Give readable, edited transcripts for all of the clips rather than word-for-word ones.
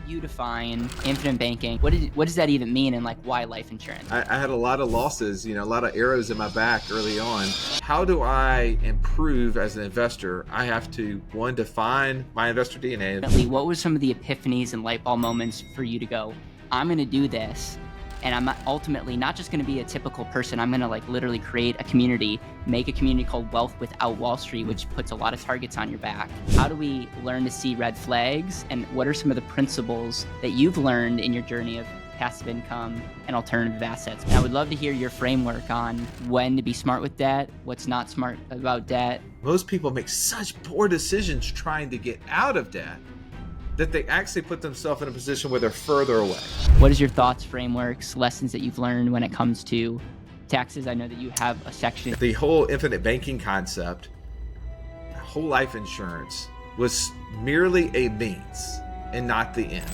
you define infinite banking? What does that even mean, and like why life insurance? I had a lot of losses, a lot of arrows in my back early on. How do I improve as an investor? I have to, one, define my investor DNA. What were some of the epiphanies and light bulb moments for you to go, I'm going to do this, and I'm ultimately not just going to be a typical person. I'm going to like literally create a community, make a community called Wealth Without Wallstreet, which puts a lot of targets on your back. How do we learn to see red flags? And what are some of the principles that you've learned in your journey of passive income and alternative assets? And I would love to hear your framework on when to be smart with debt, what's not smart about debt. Most people make such poor decisions trying to get out of debt that they actually put themselves in a position where they're further away. What is your thoughts, frameworks, lessons that you've learned when it comes to taxes? I know that you have a section. The whole infinite banking concept, whole life insurance, was merely a means and not the end.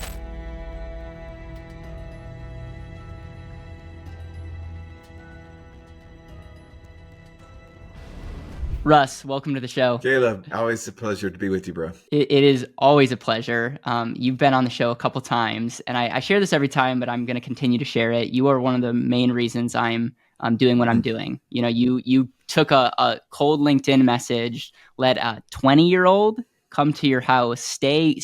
Russ, welcome to the show. Caleb, always a pleasure to be with you, bro. It is always a pleasure. You've been on the show a couple times, and I share this every time, but I'm going to continue to share it. You are one of the main reasons I'm doing what I'm doing. You took a cold LinkedIn message, let a 20-year-old come to your house, stay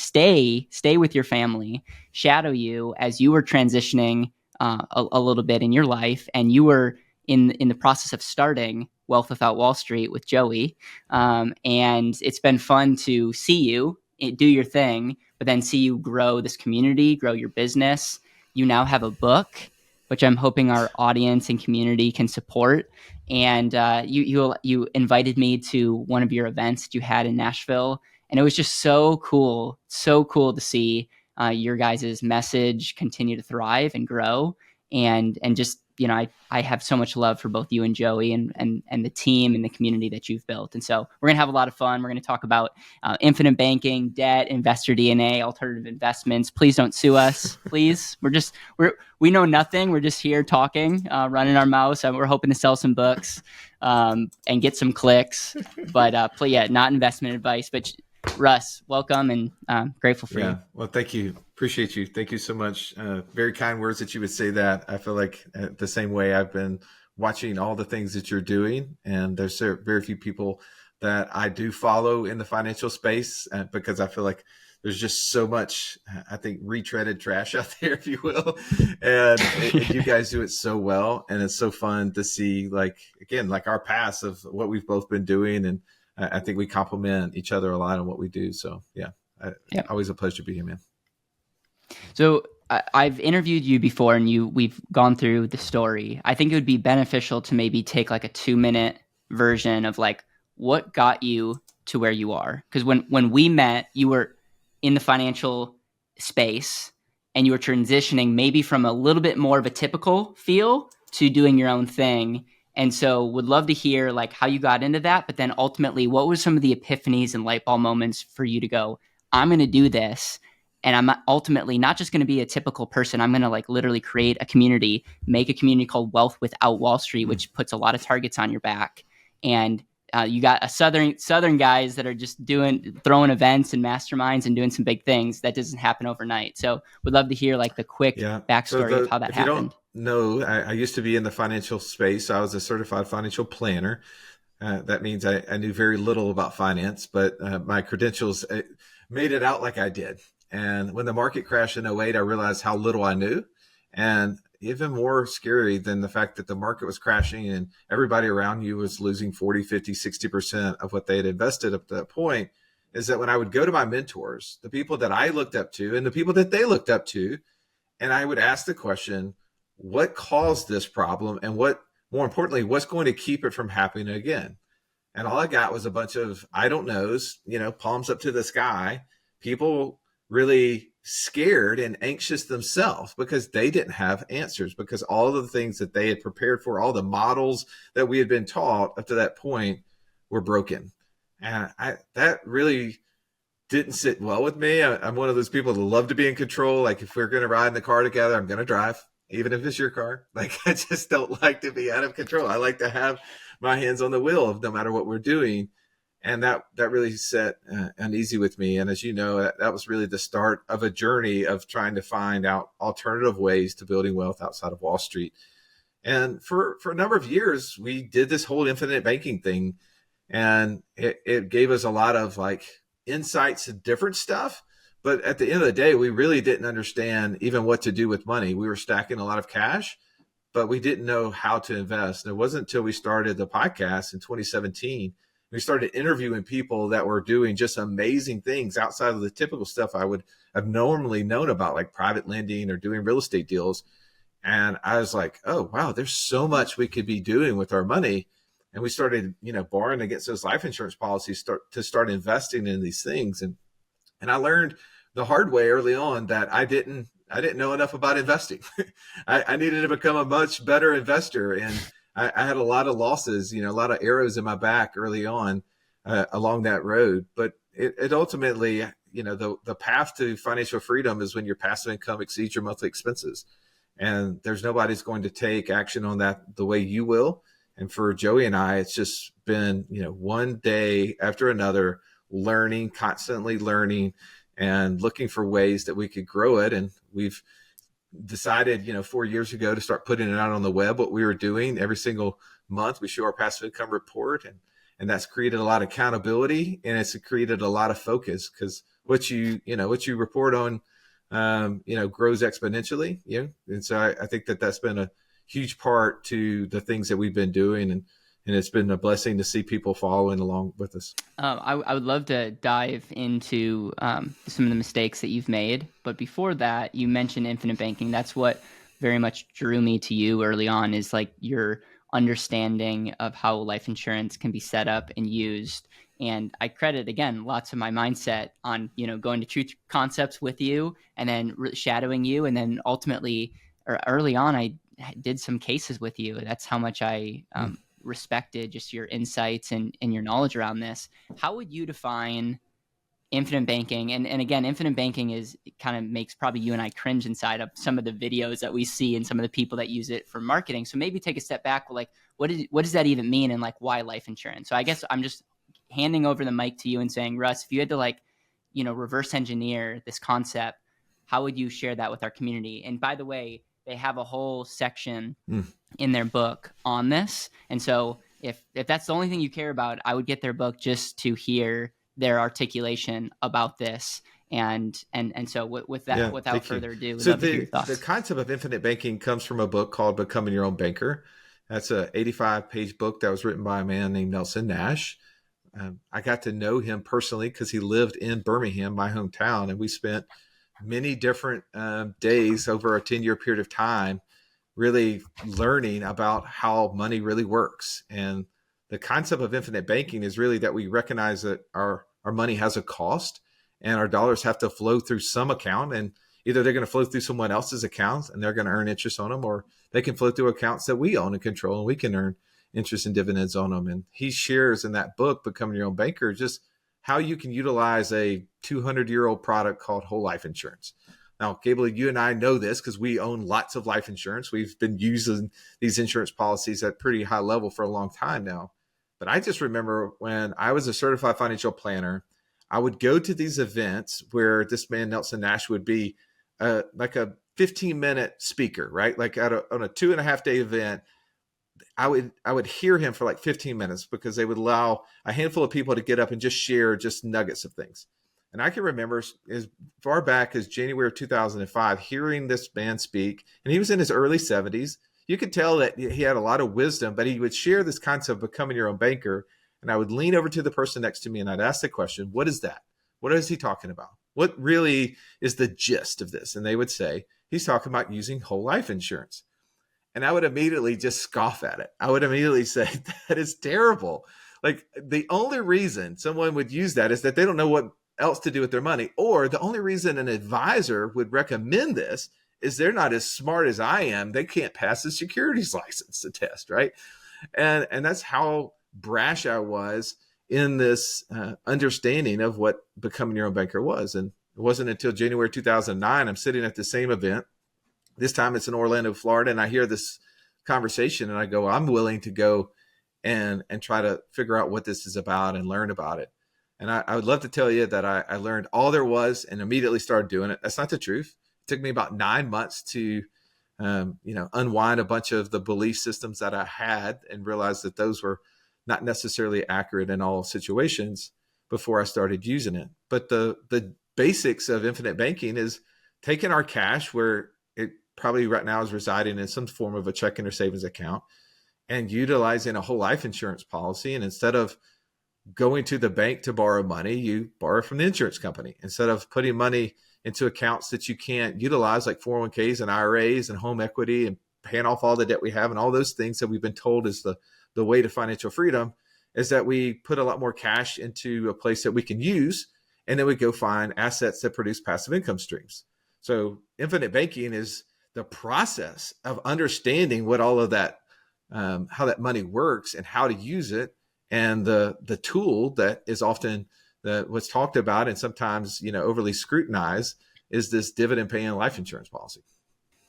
with your family, shadow you as you were transitioning a little bit in your life, and you were in the process of starting Wealth Without Wallstreet with Joey. And it's been fun to see you do your thing, but then see you grow this community, grow your business. You now have a book, which I'm hoping our audience and community can support. And you invited me to one of your events that you had in Nashville. And it was just so cool to see your guys' message continue to thrive and grow. And just, I have so much love for both you and Joey and the team and the community that you've built. And so we're going to have a lot of fun. We're going to talk about infinite banking, debt, investor DNA, alternative investments. Please don't sue us, please. We know nothing. We're just here talking, running our mouths, and we're hoping to sell some books and get some clicks. But not investment advice. But Russ, welcome, and grateful for you. Well, thank you. Appreciate you. Thank you so much. Very kind words that you would say that. I feel like the same way I've been watching all the things that you're doing, and there's very few people that I do follow in the financial space because I feel like there's just so much, I think, retreaded trash out there, if you will. And you guys do it so well. And it's so fun to see, like our paths of what we've both been doing. And I think we complement each other a lot on what we do. So always a pleasure to be here, man. So I've interviewed you before, and we've gone through the story. I think it would be beneficial to maybe take like a 2-minute version of like what got you to where you are. Because when we met, you were in the financial space and you were transitioning maybe from a little bit more of a typical feel to doing your own thing. And so would love to hear like how you got into that, but then ultimately what were some of the epiphanies and light bulb moments for you to go, I'm going to do this. And I'm ultimately not just going to be a typical person. I'm going to like literally create a community, make a community called Wealth Without Wallstreet, which puts a lot of targets on your back. And you got a Southern guys that are just throwing events and masterminds and doing some big things. That doesn't happen overnight. So would love to hear like the quick backstory of how that happened. No, I used to be in the financial space. I was a certified financial planner. That means I knew very little about finance, but my credentials made it out like I did. And when the market crashed in 2008, I realized how little I knew. And even more scary than the fact that the market was crashing and everybody around you was losing 40, 50, 60% of what they had invested up to that point is that when I would go to my mentors, the people that I looked up to and the people that they looked up to, and I would ask the question, what caused this problem? And more importantly, what's going to keep it from happening again? And all I got was a bunch of, I don't knows, palms up to the sky, people really scared and anxious themselves because they didn't have answers, because all of the things that they had prepared for, all the models that we had been taught up to that point were broken. And that really didn't sit well with me. I'm one of those people that love to be in control. Like if we're going to ride in the car together, I'm going to drive, even if it's your car. Like I just don't like to be out of control. I like to have my hands on the wheel of no matter what we're doing. And that really set uneasy with me. And as you know, that was really the start of a journey of trying to find out alternative ways to building wealth outside of Wall Street. And for a number of years, we did this whole infinite banking thing. And it gave us a lot of like insights to different stuff. But at the end of the day, we really didn't understand even what to do with money. We were stacking a lot of cash, but we didn't know how to invest. And it wasn't until we started the podcast in 2017, we started interviewing people that were doing just amazing things outside of the typical stuff I would have normally known about, like private lending or doing real estate deals. And I was like, oh, wow, there's so much we could be doing with our money. And we started, borrowing against those life insurance policies to start investing in these things. And I learned the hard way early on that I didn't know enough about investing. I needed to become a much better investor. And I had a lot of losses, a lot of arrows in my back early on along that road. But it ultimately, the path to financial freedom is when your passive income exceeds your monthly expenses. And there's nobody's going to take action on that the way you will. And for Joey and I, it's just been, one day after another, constantly learning and looking for ways that we could grow it. And we've decided, 4 years ago to start putting it out on the web, what we were doing. Every single month, we show our passive income report, and that's created a lot of accountability, and it's created a lot of focus, because what you report on, grows exponentially. And so I think that's been a huge part to the things that we've been doing, and it's been a blessing to see people following along with us. I would love to dive into some of the mistakes that you've made. But before that, you mentioned infinite banking. That's what very much drew me to you early on, is like your understanding of how life insurance can be set up and used. And I credit, again, lots of my mindset on, going to Truth Concepts with you and then shadowing you. And then ultimately, or early on, I did some cases with you. That's how much I respected just your insights and your knowledge around this. How would you define infinite banking? And again, infinite banking kind of makes probably you and I cringe inside of some of the videos that we see and some of the people that use it for marketing. So maybe take a step back. Like, what does that even mean? And like, why life insurance? So I guess I'm just handing over the mic to you and saying, Russ, if you had to reverse engineer this concept, how would you share that with our community? And by the way, they have a whole section in their book on this. And so if that's the only thing you care about, I would get their book just to hear their articulation about this. And so with that, without further ado, so the concept of infinite banking comes from a book called Becoming Your Own Banker. That's a 85-page book that was written by a man named Nelson Nash. I got to know him personally because he lived in Birmingham, my hometown, and we spent many different days over a 10-year period of time really learning about how money really works. And the concept of infinite banking is really that we recognize that our money has a cost, and our dollars have to flow through some account, and either they're going to flow through someone else's accounts and they're going to earn interest on them, or they can flow through accounts that we own and control, and we can earn interest and dividends on them. And he shares in that book, Becoming Your Own Banker, just how you can utilize a 200-year-old product called whole life insurance. Now, Gable, you and I know this because we own lots of life insurance. We've been using these insurance policies at pretty high level for a long time now. But I just remember when I was a certified financial planner, I would go to these events where this man, Nelson Nash, would be like a 15-minute speaker, right? Like on a 2.5-day event. I would hear him for like 15 minutes because they would allow a handful of people to get up and just share just nuggets of things. And I can remember as far back as January of 2005, hearing this man speak, and he was in his early 70s. You could tell that he had a lot of wisdom, but he would share this concept of becoming your own banker. And I would lean over to the person next to me and I'd ask the question, what is that? What is he talking about? What really is the gist of this? And they would say, he's talking about using whole life insurance. And I would immediately just scoff at it. I would immediately say, that is terrible. Like, the only reason someone would use that is that they don't know what else to do with their money. Or the only reason an advisor would recommend this is they're not as smart as I am. They can't pass the securities license test, right? And that's how brash I was in this understanding of what becoming your own banker was. And it wasn't until January 2009, I'm sitting at the same event. This time it's in Orlando, Florida, and I hear this conversation and I go, I'm willing to go and try to figure out what this is about and learn about it. And I would love to tell you that I learned all there was and immediately started doing it. That's not the truth. It took me about 9 months to, unwind a bunch of the belief systems that I had and realize that those were not necessarily accurate in all situations before I started using it. But the basics of infinite banking is taking our cash, where it probably right now is residing in some form of a checking or savings account, and utilizing a whole life insurance policy. And instead of going to the bank to borrow money, you borrow from the insurance company. Instead of putting money into accounts that you can't utilize, like 401ks and IRAs and home equity, and paying off all the debt we have and all those things that we've been told is the way to financial freedom, is that we put a lot more cash into a place that we can use, and then we go find assets that produce passive income streams. So infinite banking is the process of understanding what all of that, how that money works and how to use it. And the tool that is often what's talked about and sometimes, overly scrutinized is this dividend paying life insurance policy.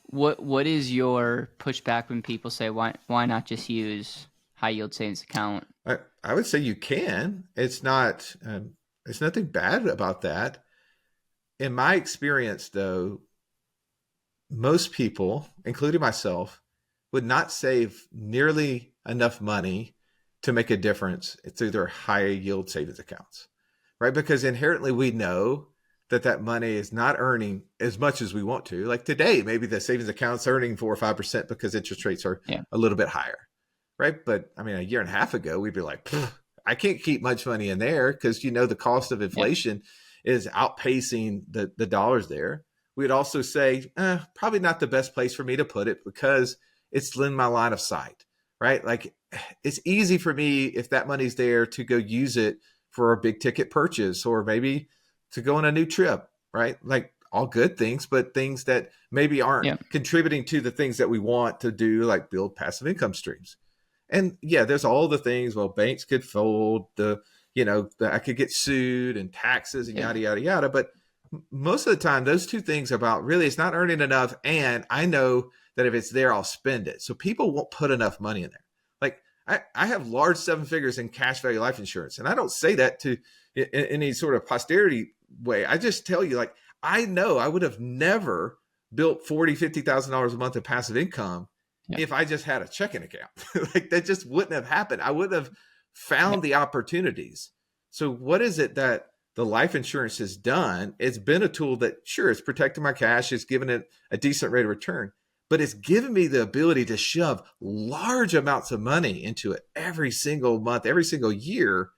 What is your pushback when people say, why not just use high yield savings account? I would say you can. It's not, there's nothing bad about that. In my experience, though, most people, including myself, would not save nearly enough money to make a difference through their high yield savings accounts, right? Because inherently we know that money is not earning as much as we want to. Like today, maybe the savings account's earning 4 or 5% because interest rates are a little bit higher, right? But I mean, a year and a half ago, we'd be like, I can't keep much money in there because, the cost of inflation is outpacing the dollars there. We'd also say, probably not the best place for me to put it because it's in my line of sight, right? Like it's easy for me, if that money's there, to go use it for a big ticket purchase or maybe to go on a new trip, right? Like all good things, but things that maybe aren't contributing to the things that we want to do, like build passive income streams. And there's all the things, well, banks could fold, I could get sued and taxes and yada, yada, yada. But most of the time, those two things about really, it's not earning enough. And I know that if it's there, I'll spend it. So people won't put enough money in there. Like I have large 7 figures in cash value life insurance. And I don't say that to in any sort of posterity way. I just tell you, like, I know I would have never built $40,000, $50,000 a month of passive income if I just had a checking account. Like that just wouldn't have happened. I wouldn't have found the opportunities. So what is it that the life insurance has done? It's been a tool that, sure, it's protecting my cash, it's given it a decent rate of return, but it's given me the ability to shove large amounts of money into it every single month, every single year.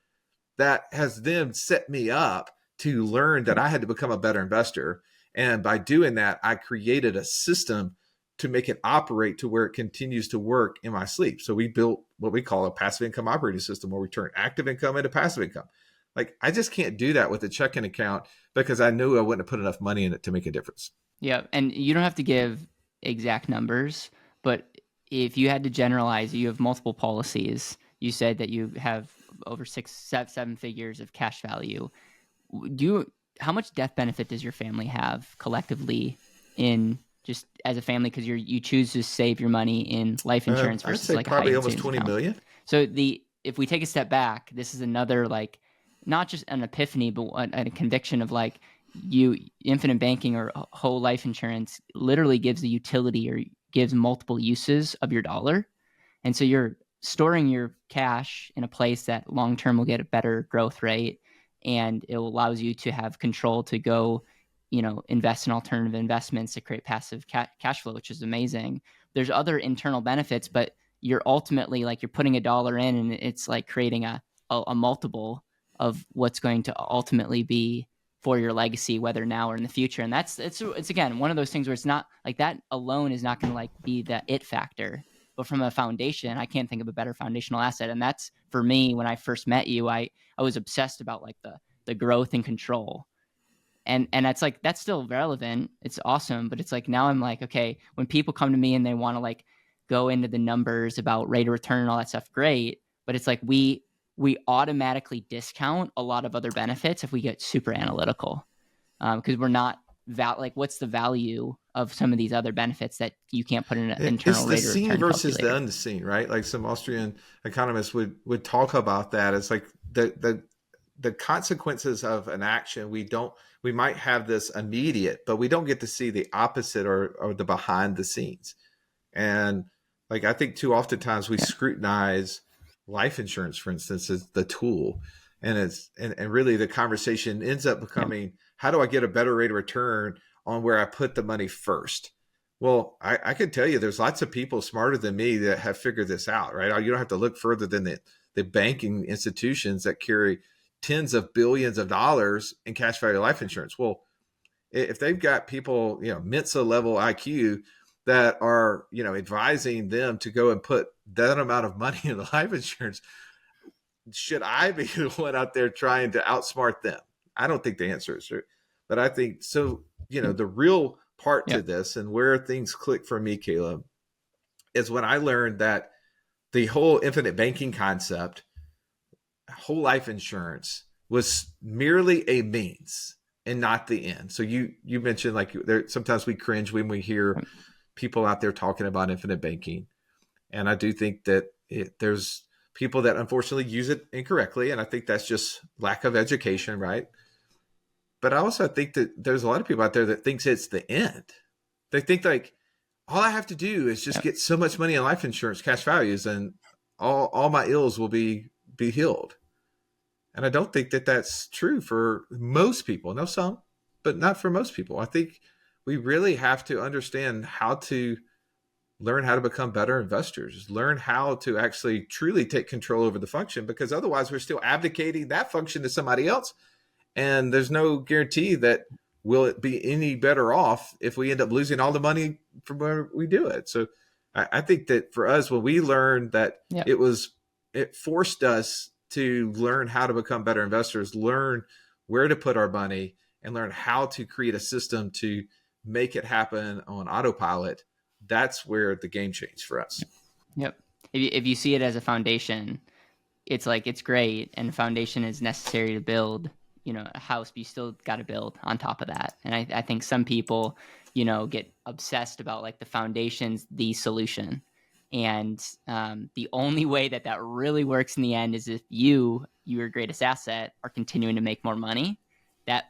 That has then set me up to learn that I had to become a better investor. And by doing that, I created a system to make it operate to where it continues to work in my sleep. So we built what we call a passive income operating system, where we turn active income into passive income. Like I just can't do that with a checking account because I knew I wouldn't have put enough money in it to make a difference. Yeah. And you don't have to give exact numbers, but if you had to generalize, you have multiple policies. You said that you have over 7 figures of cash value. How much death benefit does your family have collectively in just as a family? Because you choose to save your money in life insurance versus like probably almost 20 million. So if we take a step back, this is another, like, not just an epiphany, but a conviction of like infinite banking or whole life insurance literally gives the utility or gives multiple uses of your dollar. And so you're storing your cash in a place that long-term will get a better growth rate, and it allows you to have control to go, invest in alternative investments to create passive cash flow, which is amazing. There's other internal benefits, but you're ultimately like you're putting $1 in, and it's like creating a multiple of what's going to ultimately be for your legacy, whether now or in the future. And it's again, one of those things where it's not like that alone is not going to like be the it factor, but from a foundation, I can't think of a better foundational asset. And that's, for me, when I first met you, I was obsessed about like the growth and control. And that's like, that's still relevant. It's awesome. But it's like, now I'm like, okay, when people come to me and they want to like go into the numbers about rate of return and all that stuff, great. But it's like, we automatically discount a lot of other benefits if we get super analytical, because we're not what's the value of some of these other benefits that you can't put in an internal It's the rate of seen return versus calculator? the unseen, right? Like some Austrian economists would talk about that. It's like the consequences of an action. We might have this immediate, but we don't get to see the opposite or the behind the scenes. And like, I think too oftentimes we Yeah. scrutinize life insurance, for instance, as the tool. And really the conversation ends up becoming, how do I get a better rate of return on where I put the money first? Well, I can tell you there's lots of people smarter than me that have figured this out, right? You don't have to look further than the banking institutions that carry tens of billions of dollars in cash value life insurance. Well, if they've got people, Mensa level IQ that are, advising them to go and put that amount of money in life insurance, should I be the one out there trying to outsmart them? I don't think the answer is true. But I think so, the real part to this and where things click for me, Caleb, is when I learned that the whole infinite banking concept, whole life insurance, was merely a means and not the end. So you mentioned, like, sometimes we cringe when we hear people out there talking about infinite banking. And I do think that there's people that unfortunately use it incorrectly. And I think that's just lack of education, right? But I also think that there's a lot of people out there that thinks it's the end. They think like, all I have to do is just get so much money in life insurance, cash values, and all my ills will be healed. And I don't think that that's true for most people. No, some, but not for most people. I think we really have to understand how to learn how to become better investors, learn how to actually truly take control over the function, because otherwise we're still abdicating that function to somebody else. And there's no guarantee that will it be any better off if we end up losing all the money from where we do it. So I think that for us, when we learned that it forced us to learn how to become better investors, learn where to put our money, and learn how to create a system to make it happen on autopilot. That's where the game changed for us. Yep. If you see it as a foundation, it's like, it's great, and foundation is necessary to build, a house, but you still got to build on top of that. And I think some people, get obsessed about like the foundation's the solution. And the only way that really works in the end is if your greatest asset, are continuing to make more money. That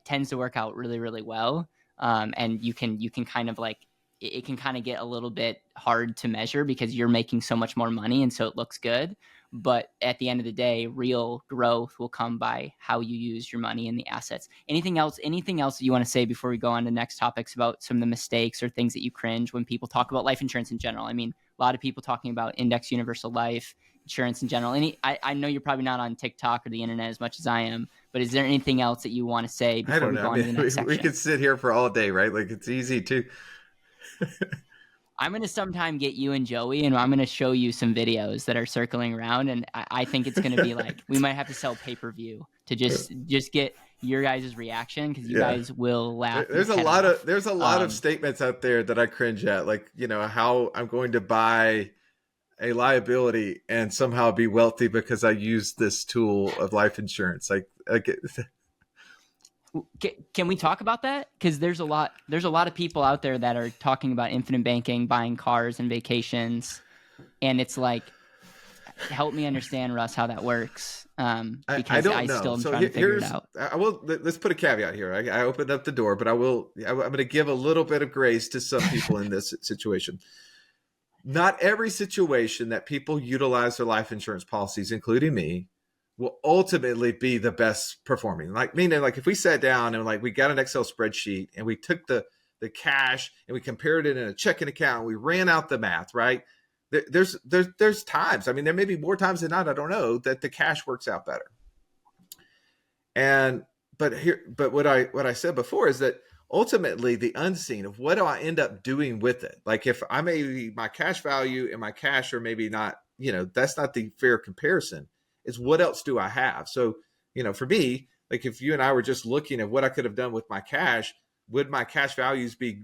tends to work out really, really well. And you can kind of like, it can kind of get a little bit hard to measure because you're making so much more money, and so it looks good. But at the end of the day, real growth will come by how you use your money and the assets. Anything else that you want to say before we go on to next topics about some of the mistakes or things that you cringe when people talk about life insurance in general? I mean, a lot of people talking about index universal life insurance in general. I know you're probably not on TikTok or the internet as much as I am, but is there anything else that you want to say before we go on to the next section? We could sit here for all day, right? Like, it's easy to. I'm going to sometime get you and Joey, and I'm going to show you some videos that are circling around. And I think it's going to be like, we might have to sell pay-per-view to just get your guys' reaction, because you guys will laugh. There's a lot of statements out there that I cringe at, like, how I'm going to buy a liability and somehow be wealthy because I use this tool of life insurance. Like can we talk about that? Because there's a lot of people out there that are talking about infinite banking, buying cars and vacations, and it's like, help me understand, Russ, how that works. Because I don't know. Still am trying to figure it out. Let's put a caveat here. I opened up the door, but I'm going to give a little bit of grace to some people in this situation. Not every situation that people utilize their life insurance policies, including me, will ultimately be the best performing. Like, meaning, like, if we sat down and like we got an Excel spreadsheet and we took the cash and we compared it in a checking account and we ran out the math, right? There's times, I mean, there may be more times than not, I don't know, that the cash works out better. But what I said before is that ultimately the unseen of what do I end up doing with it? Like, if my cash value and my cash are maybe not, that's not the fair comparison. Is what else do I have? So, for me, like, if you and I were just looking at what I could have done with my cash, would my cash values be,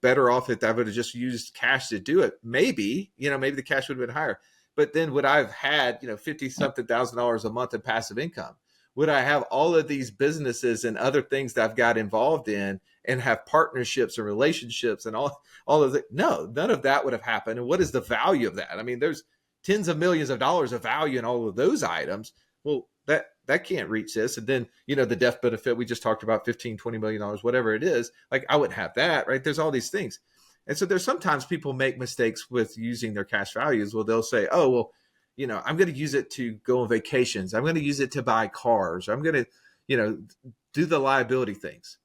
better off if I would have just used cash to do it? Maybe, maybe the cash would have been higher. But then would I have had, $50-something thousand a month in passive income? would I have all of these businesses and other things that I've got involved in and have partnerships and relationships and all of it? No, none of that would have happened. And what is the value of that? I mean, there's tens of millions of dollars of value in all of those items. Well, that can't reach this. And then, the death benefit we just talked about, $15-20 million, whatever it is, like I wouldn't have that, right? There's all these things. And so there's sometimes people make mistakes with using their cash values. Well, they'll say, oh, well, I'm going to use it to go on vacations. I'm going to use it to buy cars. I'm going to, do the liability things.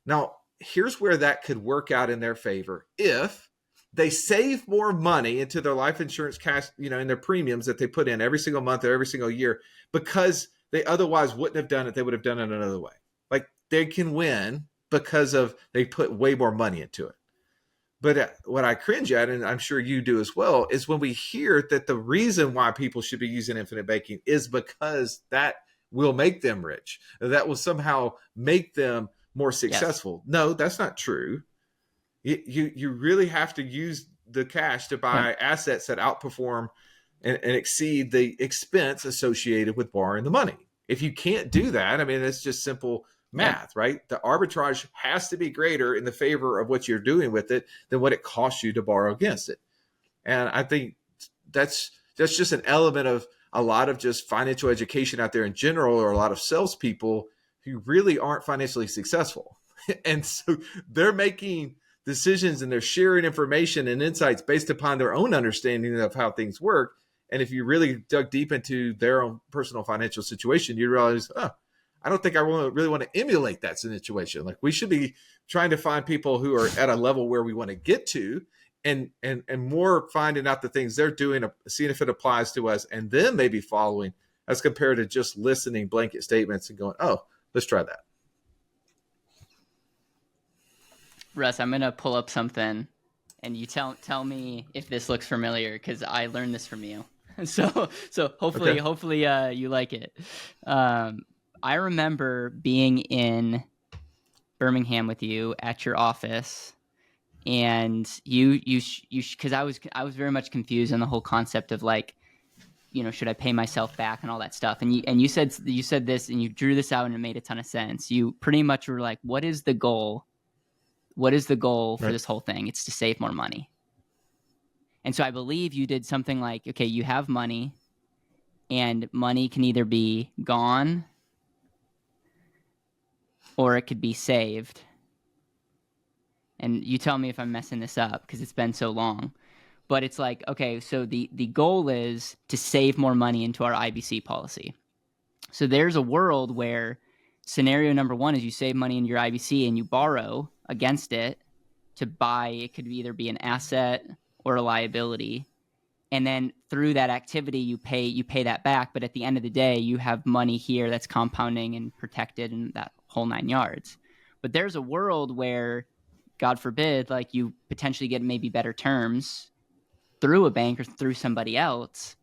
Now, here's where that could work out in their favor. If they save more money into their life insurance cash, in their premiums that they put in every single month or every single year, because they otherwise wouldn't have done it. They would have done it another way. Like they can win because they put way more money into it. But what I cringe at, and I'm sure you do as well, is when we hear that the reason why people should be using infinite banking is because that will make them rich. That will somehow make them more successful. Yes. No, that's not true. You really have to use the cash to buy assets that outperform and exceed the expense associated with borrowing the money. If you can't do that, I mean, it's just simple math, right? The arbitrage has to be greater in the favor of what you're doing with it than what it costs you to borrow against it. And I think that's just an element of a lot of just financial education out there in general, or a lot of salespeople who really aren't financially successful. And so they're making decisions and they're sharing information and insights based upon their own understanding of how things work. And if you really dug deep into their own personal financial situation, you realize, I don't think I really want to emulate that situation. Like we should be trying to find people who are at a level where we want to get to, and more finding out the things they're doing, seeing if it applies to us, and then maybe following, as compared to just listening blanket statements and going, oh, let's try that. Russ, I'm going to pull up something and you tell me if this looks familiar, because I learned this from you. So hopefully you like it. I remember being in Birmingham with you at your office, and you because I was very much confused on the whole concept of like, should I pay myself back and all that stuff. And you said this, and you drew this out, and it made a ton of sense. You pretty much were like, what is the goal? What is the goal for this whole thing? It's to save more money. And so I believe you did something like, okay, you have money, and money can either be gone or it could be saved. And you tell me if I'm messing this up, because it's been so long. But it's like, okay, so the goal is to save more money into our IBC policy. So there's a world where scenario number one is you save money in your IBC and you borrow against it to buy, it could either be an asset or a liability. And then through that activity, you pay that back. But at the end of the day, you have money here that's compounding and protected and that whole 9 yards. But there's a world where, God forbid, like you potentially get maybe better terms through a bank or through somebody else.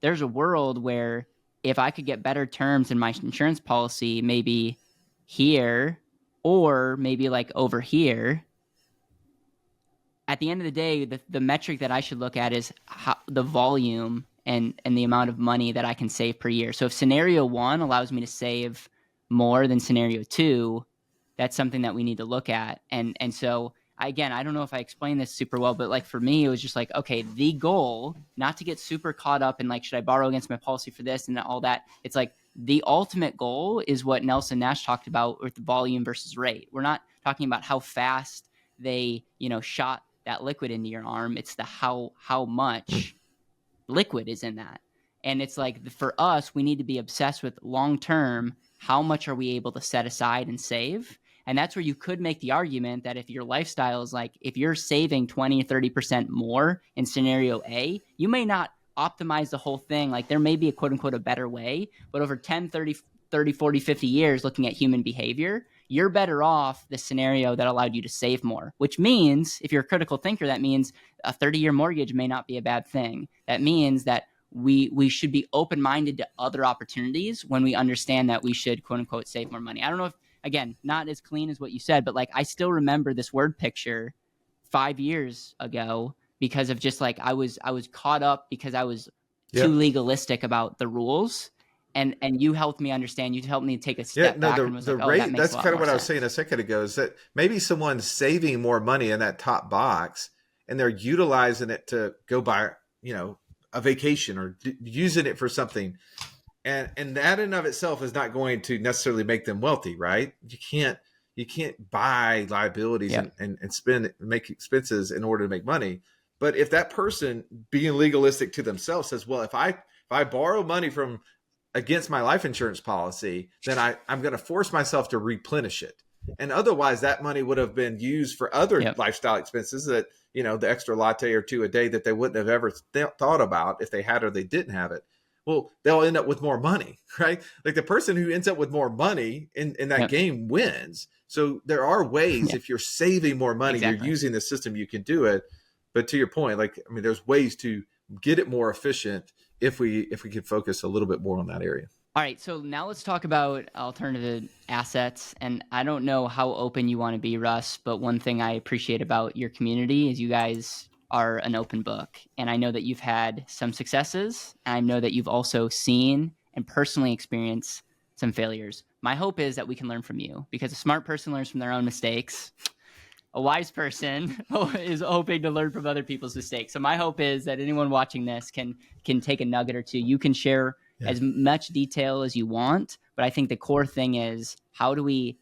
There's a world where if I could get better terms in my insurance policy, maybe here or maybe like over here, at the end of the day, the metric that I should look at is the volume and the amount of money that I can save per year. So if scenario one allows me to save more than scenario two, that's something that we need to look at. And so again, I don't know if I explained this super well, but like for me, it was just like, okay, the goal, not to get super caught up in like, should I borrow against my policy for this and all that? It's like the ultimate goal is what Nelson Nash talked about with volume versus rate. We're not talking about how fast they, shot that liquid into your arm. It's the how much liquid is in that. And it's like, for us, we need to be obsessed with long-term, how much are we able to set aside and save? And that's where you could make the argument that if your lifestyle is like, if you're saving 20 or 30% more in scenario A, you may not optimize the whole thing. Like there may be a quote unquote a better way, but over 10, 30, 40, 50 years looking at human behavior, you're better off the scenario that allowed you to save more, which means if you're a critical thinker, that means a 30-year mortgage may not be a bad thing. That means that we should be open-minded to other opportunities when we understand that we should quote unquote save more money. I don't know if, again, not as clean as what you said, but like I still remember this word picture 5 years ago because of just like I was caught up because I was too legalistic about the rules. And you helped me understand. You helped me take a Yeah, step no, back and was the like, oh, that rate, makes that's a lot kind of more what I was saying a sense. second ago, is that maybe someone's saving more money in that top box and they're utilizing it to go buy, a vacation or using it for something. And that in of itself is not going to necessarily make them wealthy, right? You can't buy liabilities Yep. and make expenses in order to make money. But if that person, being legalistic to themselves, says, well, if I borrow money from against my life insurance policy, then I'm going to force myself to replenish it. And otherwise, that money would have been used for other Yep. lifestyle expenses that, the extra latte or two a day that they wouldn't have ever thought about if they had or they didn't have it. Well, they'll end up with more money, right? Like the person who ends up with more money in that Yep. game wins. So there are ways, Yep. if you're saving more money, Exactly. you're using the system, you can do it. But to your point, there's ways to get it more efficient if we could focus a little bit more on that area. All right, so now let's talk about alternative assets. And I don't know how open you want to be, Russ, but one thing I appreciate about your community is you guys are an open book. And I know that you've had some successes. And I know that you've also seen and personally experienced some failures. My hope is that we can learn from you, because a smart person learns from their own mistakes. A wise person is hoping to learn from other people's mistakes. So my hope is that anyone watching this can take a nugget or two. You can share as much detail as you want, but I think the core thing is how do we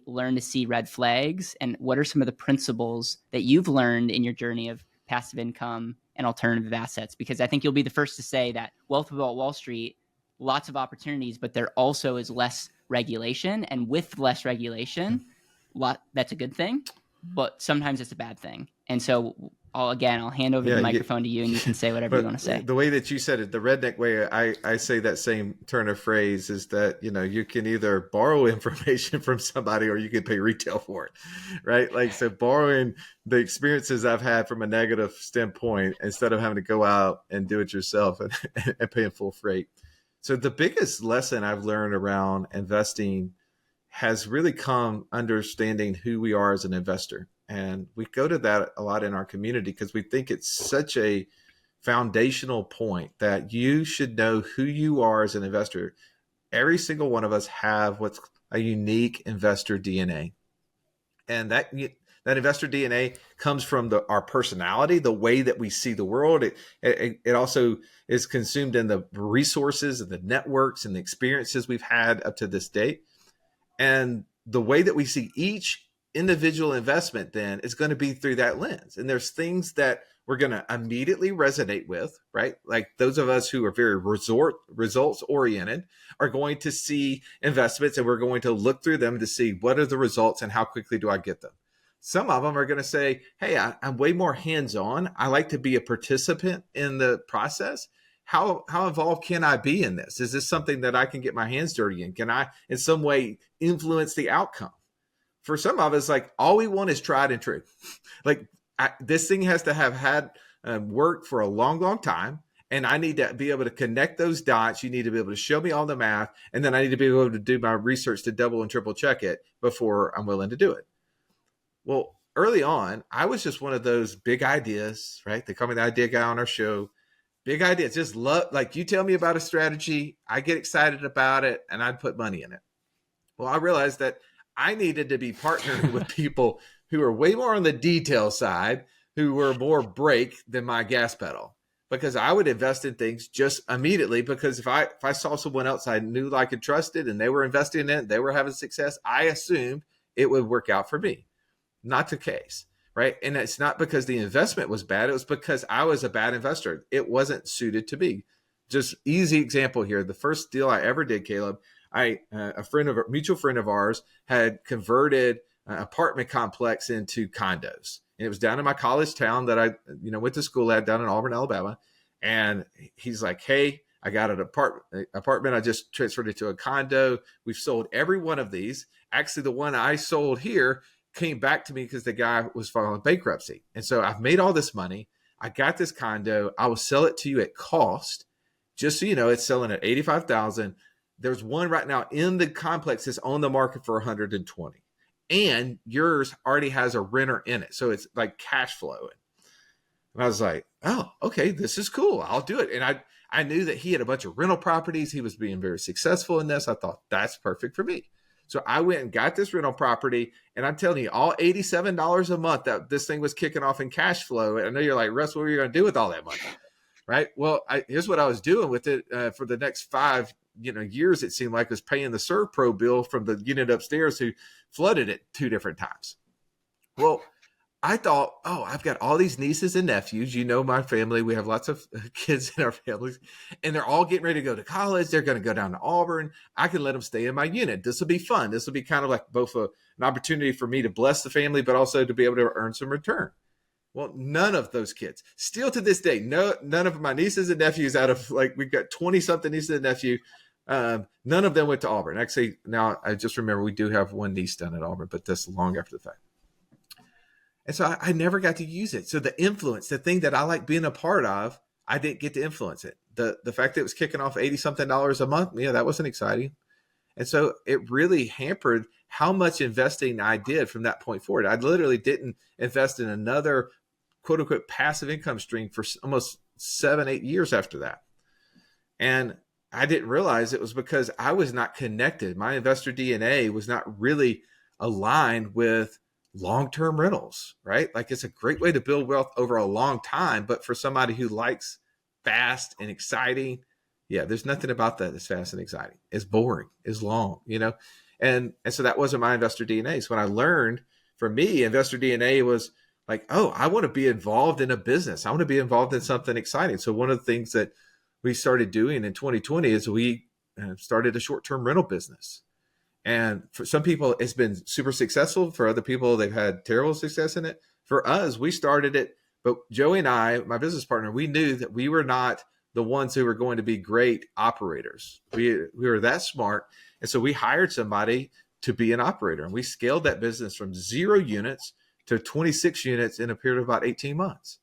learn to see red flags, and what are some of the principles that you've learned in your journey of passive income and alternative assets? Because I think you'll be the first to say that Wealth Without Wall Street, lots of opportunities, but there also is less regulation, and with less regulation, that's a good thing, but sometimes it's a bad thing. And so I'll hand over the microphone to you, and you can say whatever you want to say. The way that you said it, the redneck way, I say that same turn of phrase is that, you can either borrow information from somebody or you can pay retail for it, right? Like, so borrowing the experiences I've had from a negative standpoint instead of having to go out and do it yourself and paying full freight. So the biggest lesson I've learned around investing has really come understanding who we are as an investor. And we go to that a lot in our community because we think it's such a foundational point that you should know who you are as an investor. Every single one of us have what's a unique investor DNA. And that investor DNA comes from our personality, the way that we see the world. It also is consumed in the resources and the networks and the experiences we've had up to this date. And the way that we see each individual investment then is going to be through that lens. And there's things that we're going to immediately resonate with, right? Like those of us who are very results oriented are going to see investments and we're going to look through them to see what are the results and how quickly do I get them. Some of them are going to say, hey, I'm way more hands-on. I like to be a participant in the process. How involved can I be in this? Is this something that I can get my hands dirty in? Can I in some way influence the outcome? For some of us, like all we want is tried and true. Like this thing has to have had worked for a long, long time. And I need to be able to connect those dots. You need to be able to show me all the math. And then I need to be able to do my research to double and triple check it before I'm willing to do it. Well, early on, I was just one of those big ideas, right? They call me the idea guy on our show. Big ideas. Just love, like you tell me about a strategy, I get excited about it, and I'd put money in it. Well, I realized that I needed to be partnering with people who are way more on the detail side, who were more brake than my gas pedal, because I would invest in things just immediately. Because if I saw someone else I knew, I could trusted, and they were investing in it, they were having success, I assumed it would work out for me. Not the case, right? And it's not because the investment was bad. It was because I was a bad investor. It wasn't suited to me. Just easy example here. The first deal I ever did, Caleb, a mutual friend of ours had converted an apartment complex into condos. And it was down in my college town that I, went to school at down in Auburn, Alabama. And he's like, hey, I got an apartment. I just transferred it to a condo. We've sold every one of these. Actually, the one I sold here came back to me because the guy was filing bankruptcy. And so I've made all this money. I got this condo. I will sell it to you at cost. Just so you know, it's selling at $85,000. There's one right now in the complex that's on the market for $120,000. And yours already has a renter in it. So it's like cash flowing. And I was like, oh, okay, this is cool. I'll do it. And I knew that he had a bunch of rental properties. He was being very successful in this. I thought that's perfect for me. So I went and got this rental property, and I'm telling you, all $87 a month that this thing was kicking off in cash flow. And I know you're like, Russ, what were you going to do with all that money? Right? Well, here's what I was doing with it for the next 5 years. It seemed like was paying the ServPro bill from the unit upstairs who flooded it 2 different times. Well, I thought, oh, I've got all these nieces and nephews. My family, we have lots of kids in our families, and they're all getting ready to go to college. They're going to go down to Auburn. I can let them stay in my unit. This will be fun. This will be kind of like both an opportunity for me to bless the family, but also to be able to earn some return. Well, none of those kids, still to this day, none of my nieces and nephews out of we've got 20 something nieces and nephews. None of them went to Auburn. Actually, now I just remember we do have one niece down at Auburn, but that's long after the fact. And so I never got to use it. So the influence, the thing that I like being a part of, I didn't get to influence it. The fact that it was kicking off $80-something a month, that wasn't exciting. And so it really hampered how much investing I did from that point forward. I literally didn't invest in another quote unquote passive income stream for almost 7-8 years after that. And I didn't realize it was because I was not connected. My investor DNA was not really aligned with long-term rentals, right? It's a great way to build wealth over a long time, but for somebody who likes fast and exciting, there's nothing about that that's fast and exciting. It's boring, it's long, and so that wasn't my investor DNA. So when I learned, for me, investor DNA was like, oh, I want to be involved in a business. I want to be involved in something exciting. So one of the things that we started doing in 2020 is we started a short-term rental business. And for some people, it's been super successful. For other people, they've had terrible success in it. For us, we started it, but Joey and I, my business partner, we knew that we were not the ones who were going to be great operators. We were that smart. And so we hired somebody to be an operator. And we scaled that business from 0 units to 26 units in a period of about 18 months.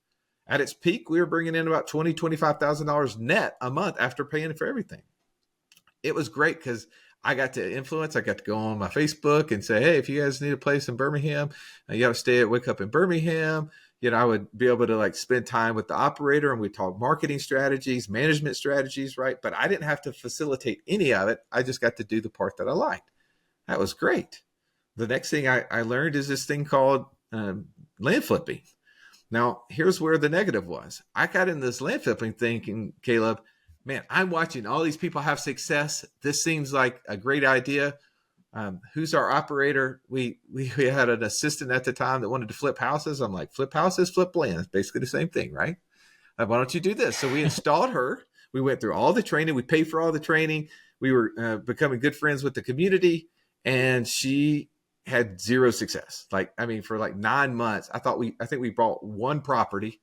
At its peak, we were bringing in about $20,000, $25,000 net a month after paying for everything. It was great because I got to influence. I got to go on my Facebook and say, hey, if you guys need a place in Birmingham, you got to stay at Wake Up in Birmingham. I would be able to spend time with the operator, and we talk marketing strategies, management strategies, right? But I didn't have to facilitate any of it. I just got to do the part that I liked. That was great. The next thing I learned is this thing called land flipping. Now, here's where the negative was. I got in this land flipping thinking, Caleb, man, I'm watching all these people have success. This seems like a great idea. Who's our operator? We had an assistant at the time that wanted to flip houses. I'm like, flip houses, flip land. It's basically the same thing, right? Why don't you do this? So we installed her. We went through all the training. We paid for all the training. We were becoming good friends with the community, and she had 0 success. For 9 months, I think we bought 1 property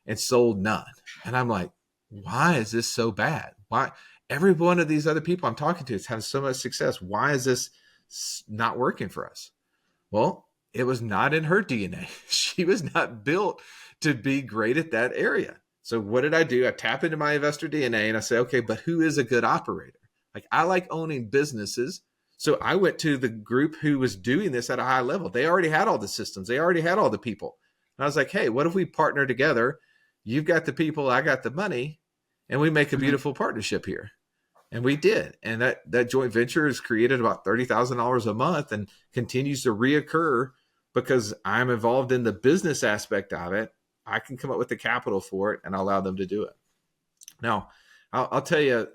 and sold none. And I'm like, why is this so bad? Why every one of these other people I'm talking to is having so much success? Why is this not working for us? Well, it was not in her DNA. She was not built to be great at that area. So what did I do? I tap into my investor DNA and I say, okay, but who is a good operator? I like owning businesses. So I went to the group who was doing this at a high level. They already had all the systems. They already had all the people. And I was like, hey, what if we partner together? You've got the people, I got the money, and we make a beautiful partnership here. And we did. And that joint venture has created about $30,000 a month and continues to reoccur because I'm involved in the business aspect of it. I can come up with the capital for it and allow them to do it. Now, I'll tell you,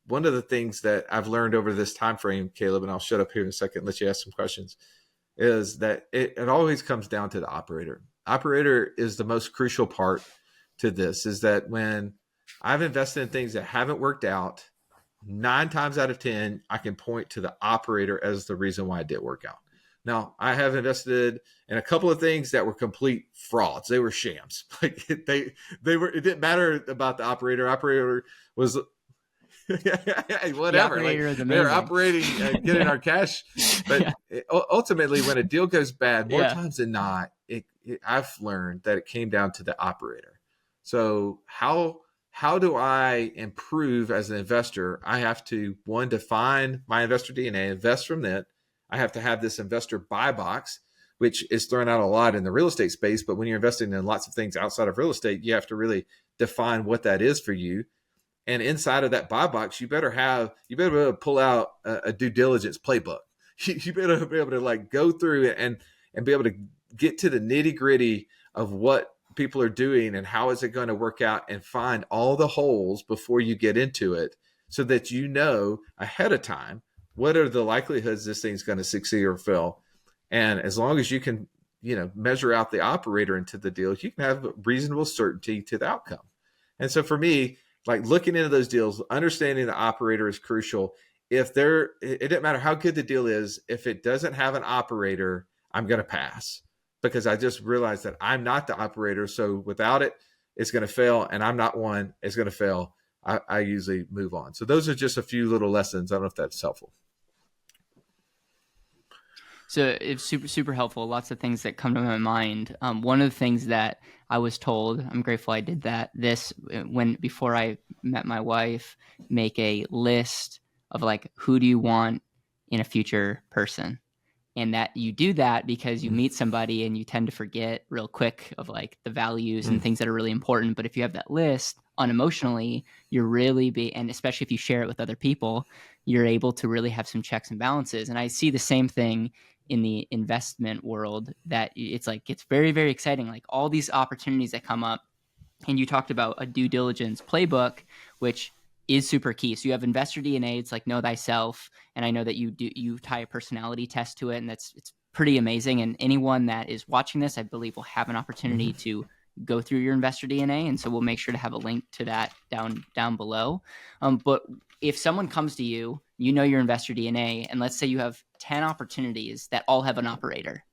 one of the things that I've learned over this time frame, Caleb, and I'll shut up here in a second and let you ask some questions, is that it always comes down to the operator. Operator is the most crucial part to this, is that when I've invested in things that haven't worked out, 9 times out of 10, I can point to the operator as the reason why it didn't work out. Now, I have invested in a couple of things that were complete frauds. They were shams. They were. It didn't matter about the operator. Operator was whatever. The they're operating, getting our cash. But ultimately, when a deal goes bad, more times than not, I've learned that it came down to the operator. So how do I improve as an investor? I have to, one, define my investor DNA, invest from that. I have to have this investor buy box, which is thrown out a lot in the real estate space. But when you're investing in lots of things outside of real estate, you have to really define what that is for you. And inside of that buy box, you better be able to pull out a due diligence playbook. You better be able to like go through it and be able to get to the nitty gritty of what people are doing and how is it going to work out, and find all the holes before you get into it, so that you know ahead of time what are the likelihoods this thing's going to succeed or fail. And as long as you can, measure out the operator into the deal, you can have reasonable certainty to the outcome. And so for me, like looking into those deals, understanding the operator is crucial. It doesn't matter how good the deal is, if it doesn't have an operator, I'm going to pass, because I just realized that I'm not the operator. So without it, it's going to fail, and I'm not one, it's going to fail. I usually move on. So those are just a few little lessons. I don't know if that's helpful. So it's super, super helpful. Lots of things that come to my mind. One of the things that I was told, I'm grateful I did that, before I met my wife, make a list of like, who do you want in a future person? And that you do that because you meet somebody and you tend to forget real quick of like the values and things that are really important. But if you have that list unemotionally, you're really and especially if you share it with other people, you're able to really have some checks and balances. And I see the same thing in the investment world, that it's very, very exciting. Like all these opportunities that come up, and you talked about a due diligence playbook, which is super key. So you have investor DNA. It's like know thyself. And I know that you tie a personality test to it, and it's pretty amazing. And anyone that is watching this, I believe, will have an opportunity to go through your investor DNA. And so we'll make sure to have a link to that down below. But if someone comes to you, your investor DNA, and let's say you have 10 opportunities that all have an operator.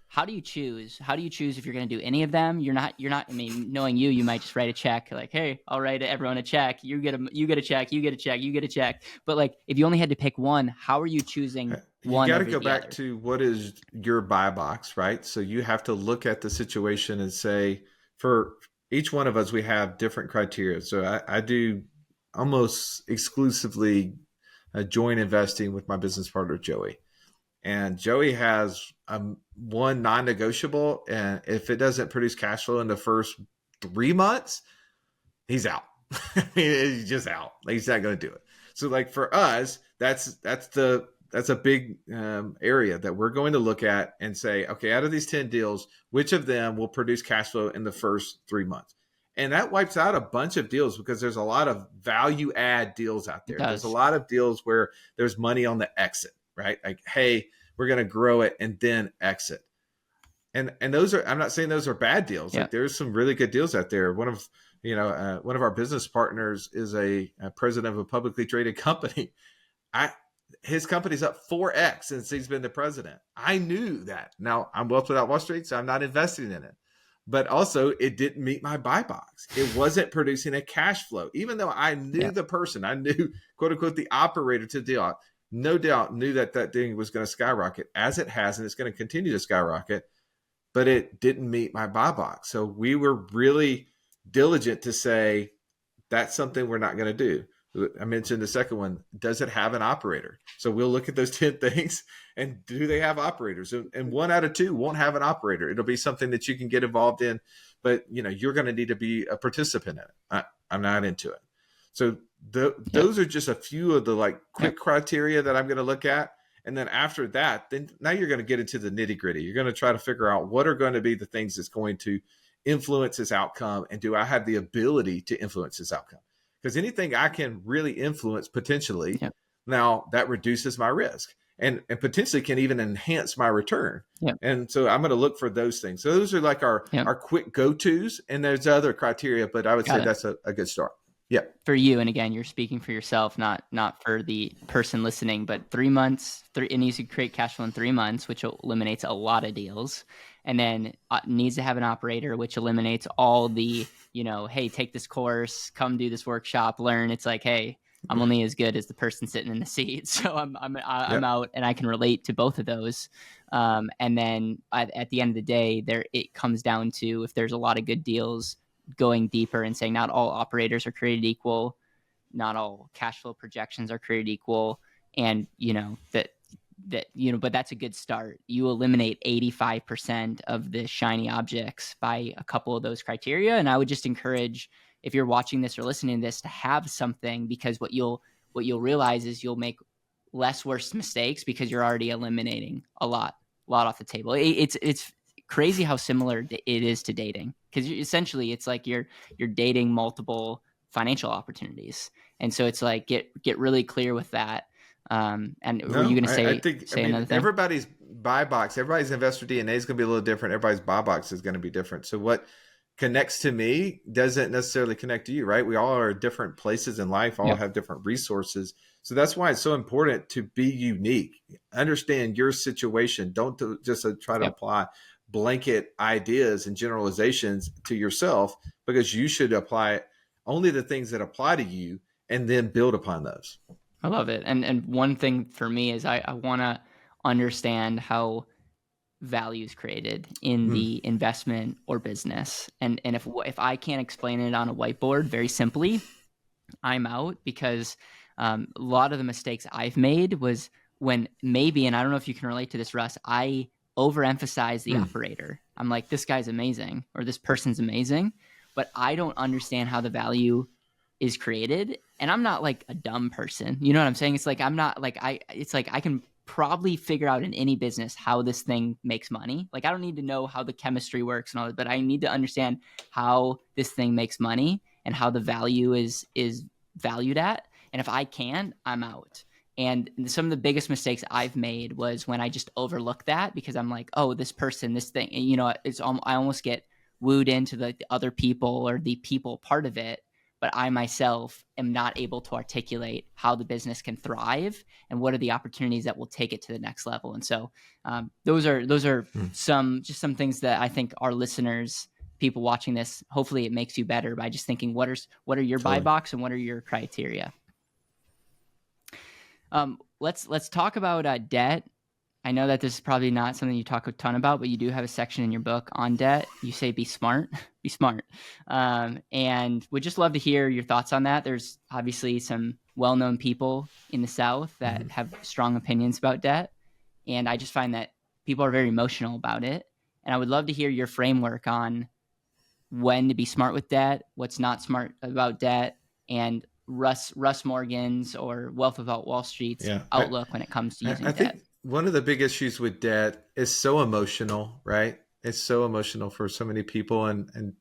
How do you choose? If you're going to do any of them? You're not, I mean, knowing you might just write a check like, hey, I'll write everyone a check. You get a check, you get a check, you get a check. But like, if you only had to pick one, how are you choosing one? You got to go back to what is your buy box, right? So you have to look at the situation and say, for each one of us, we have different criteria. So I do almost exclusively joint investing with my business partner, Joey. And Joey has one non-negotiable, and if it doesn't produce cash flow in the first 3 months, he's out. I mean, he's just out. He's not going to do it. So, like for us, that's a big area that we're going to look at and say, okay, out of these 10 deals, which of them will produce cash flow in the first 3 months? And that wipes out a bunch of deals, because there's a lot of value add deals out there. There's a lot of deals where there's money on the exit, right? Like, hey, we're going to grow it and then exit. And those are, I'm not saying those are bad deals. Yeah. Like there's some really good deals out there. One of our business partners is a president of a publicly traded company. His company's up 4x since he's been the president. I knew that. Now I'm Wealth Without Wallstreet, so I'm not investing in it. But also, it didn't meet my buy box. It wasn't producing a cash flow. Even though I knew the person, I knew, quote unquote, the operator to the deal, no doubt knew that thing was going to skyrocket, as it has, and it's going to continue to skyrocket, but it didn't meet my buy box. So we were really diligent to say, that's something we're not going to do. I mentioned the second one, does it have an operator? So we'll look at those 10 things, and do they have operators? And 1 out of 2 won't have an operator. It'll be something that you can get involved in, but you're going to need to be a participant in it. I'm not into it. So those are just a few of the like quick criteria that I'm going to look at. And then after that, then now you're going to get into the nitty gritty. You're going to try to figure out what are going to be the things that's going to influence this outcome. And do I have the ability to influence this outcome? Because anything I can really influence potentially, now that reduces my risk and potentially can even enhance my return. And so I'm going to look for those things. So those are like our quick go-tos, and there's other criteria, but I would say that's a good start. Yeah. For you, and again, you're speaking for yourself, not for the person listening, but 3 months, it needs to create cash flow in 3 months, which eliminates a lot of deals. And then needs to have an operator, which eliminates all the, hey, take this course, come do this workshop, learn. It's like, hey, I'm only as good as the person sitting in the seat. So I'm out, and I can relate to both of those. And then at the end of the day, it comes down to, if there's a lot of good deals, going deeper and saying not all operators are created equal, not all cash flow projections are created equal, and but that's a good start. You eliminate 85% of the shiny objects by a couple of those criteria, and I would just encourage, if you're watching this or listening to this, to have something, because what you'll realize is you'll make less worse mistakes because you're already eliminating a lot off the table. It's crazy how similar it is to dating, because essentially it's like you're dating multiple financial opportunities, and so it's like get really clear with that. And were you going to say another thing? Everybody's buy box, everybody's investor DNA is going to be a little different. Everybody's buy box is going to be different. So what connects to me doesn't necessarily connect to you, right? We all are at different places in life, all have different resources. So that's why it's so important to be unique. Understand your situation. Don't just try to apply blanket ideas and generalizations to yourself, because you should apply only the things that apply to you and then build upon those. I love it. And one thing for me is I want to understand how value is created in the investment or business. And if I can't explain it on a whiteboard very simply, I'm out, because a lot of the mistakes I've made was when maybe, and I don't know if you can relate to this, Russ, I overemphasize the operator. I'm like, this guy's amazing, or this person's amazing, but I don't understand how the value is created. And I'm not like a dumb person. You know what I'm saying? It's like, I'm not like, it's like I can probably figure out in any business how this thing makes money. Like, I don't need to know how the chemistry works and all that, but I need to understand how this thing makes money and how the value is valued at. And if I can, I'm out. And some of the biggest mistakes I've made was when I just overlook that, because I'm like, oh, this person, this thing, you know, I almost get wooed into the other people or the people part of it, but I myself am not able to articulate how the business can thrive and what are the opportunities that will take it to the next level. And so those are some things that I think our listeners, people watching this, hopefully it makes you better by just thinking, what are your buy box and what are your criteria? Let's talk about debt. I know that this is probably not something you talk a ton about, but you do have a section in your book on debt. You say, be smart, be smart. And would just love to hear your thoughts on that. There's obviously some well-known people in the South that have strong opinions about debt. And I just find that people are very emotional about it. And I would love to hear your framework on when to be smart with debt, what's not smart about debt, and Russ Morgan's or Wealth Without Wall Street's outlook when it comes to using debt. Think one of the big issues with debt is so emotional, right? It's so emotional for so many people. And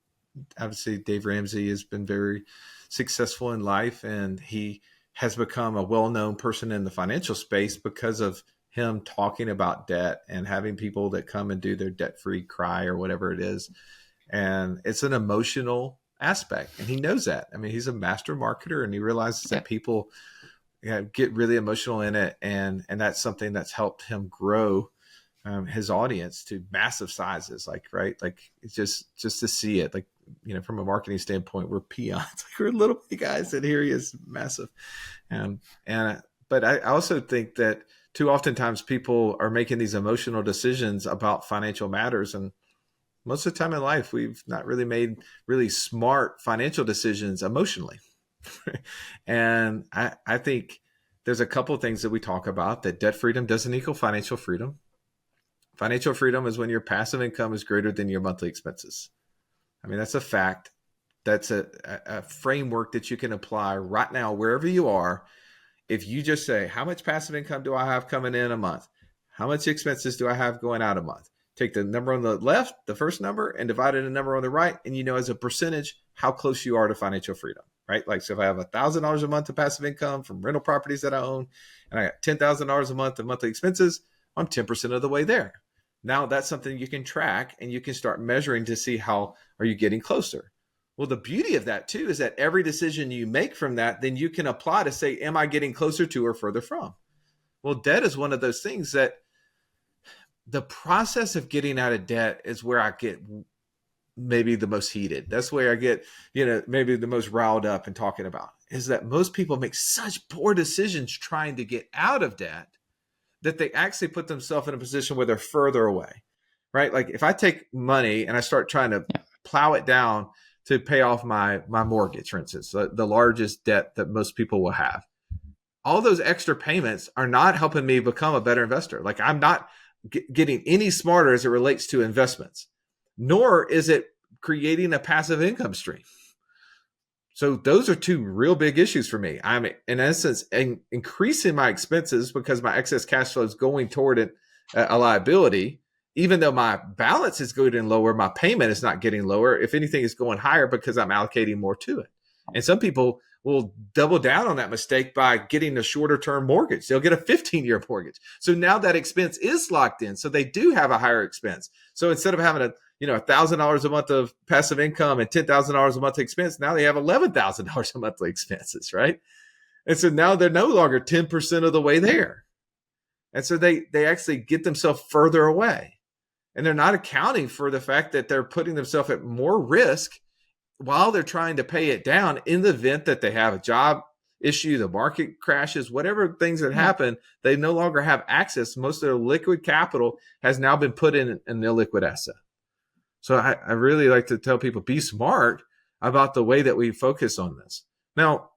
obviously Dave Ramsey has been very successful in life, and he has become a well-known person in the financial space because of him talking about debt and having people that come and do their debt-free cry or whatever it is. And it's an emotional aspect, and he knows that. I mean, he's a master marketer, and he realizes that people get really emotional in it, and that's something that's helped him grow his audience to massive sizes. Like it's just to see it, like, you know, from a marketing standpoint, we're peons, like we're little guys, and here he is, massive. But I also think that too oftentimes people are making these emotional decisions about financial matters, and most of the time in life, we've not really made really smart financial decisions emotionally. And I think there's a couple of things that we talk about, that debt freedom doesn't equal financial freedom. Financial freedom is when your passive income is greater than your monthly expenses. I mean, that's a fact. That's a framework that you can apply right now, wherever you are. If you just say, how much passive income do I have coming in a month? How much expenses do I have going out a month? Take the number on the left, the first number, and divide it a number on the right. And you know, as a percentage, how close you are to financial freedom, right? Like, so if I have $1,000 a month of passive income from rental properties that I own, and I got $10,000 a month of monthly expenses, I'm 10% of the way there. Now that's something you can track, and you can start measuring to see how are you getting closer. Well, the beauty of that too is that every decision you make from that, then you can apply to say, am I getting closer to or further from? Well, debt is one of those things that the process of getting out of debt is where I get maybe the most heated. That's where I get, you know, maybe the most riled up and talking about, is that most people make such poor decisions trying to get out of debt that they actually put themselves in a position where they're further away, right? Like if I take money and I start trying to plow it down to pay off my mortgage, for instance, the largest debt that most people will have, all those extra payments are not helping me become a better investor. Like I'm not getting any smarter as it relates to investments, nor is it creating a passive income stream. So those are two real big issues for me. I'm in essence increasing my expenses because my excess cash flow is going toward a liability. Even though my balance is getting lower, my payment is not getting lower. If anything, it's going higher because I'm allocating more to it. And some people will double down on that mistake by getting a shorter term mortgage. They'll get a 15-year mortgage. So now that expense is locked in. So they do have a higher expense. So instead of having $1,000 a month of passive income and $10,000 a month expense, now they have $11,000 a monthly expenses, right? And so now they're no longer 10% of the way there. And so they actually get themselves further away. And they're not accounting for the fact that they're putting themselves at more risk while they're trying to pay it down in the event that they have a job issue, the market crashes, whatever things that happen, they no longer have access. Most of their liquid capital has now been put in an illiquid asset. So I really like to tell people, be smart about the way that we focus on this. Now,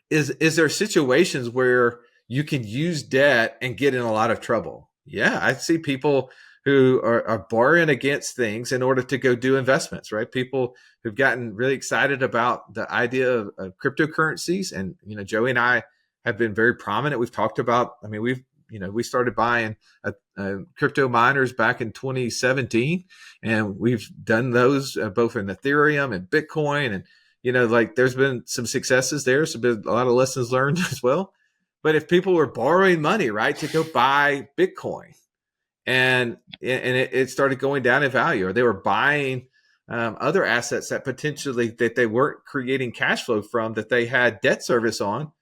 is there situations where you can use debt and get in a lot of trouble? Yeah, I see people who are borrowing against things in order to go do investments, right? People who've gotten really excited about the idea of cryptocurrencies. And, Joey and I have been very prominent. We've talked about, we started buying crypto miners back in 2017, and we've done those both in Ethereum and Bitcoin. And, there's been some successes there. So been a lot of lessons learned as well. But if people were borrowing money, right, to go buy Bitcoin, and it started going down in value, or they were buying other assets that potentially that they weren't creating cash flow from, that they had debt service on,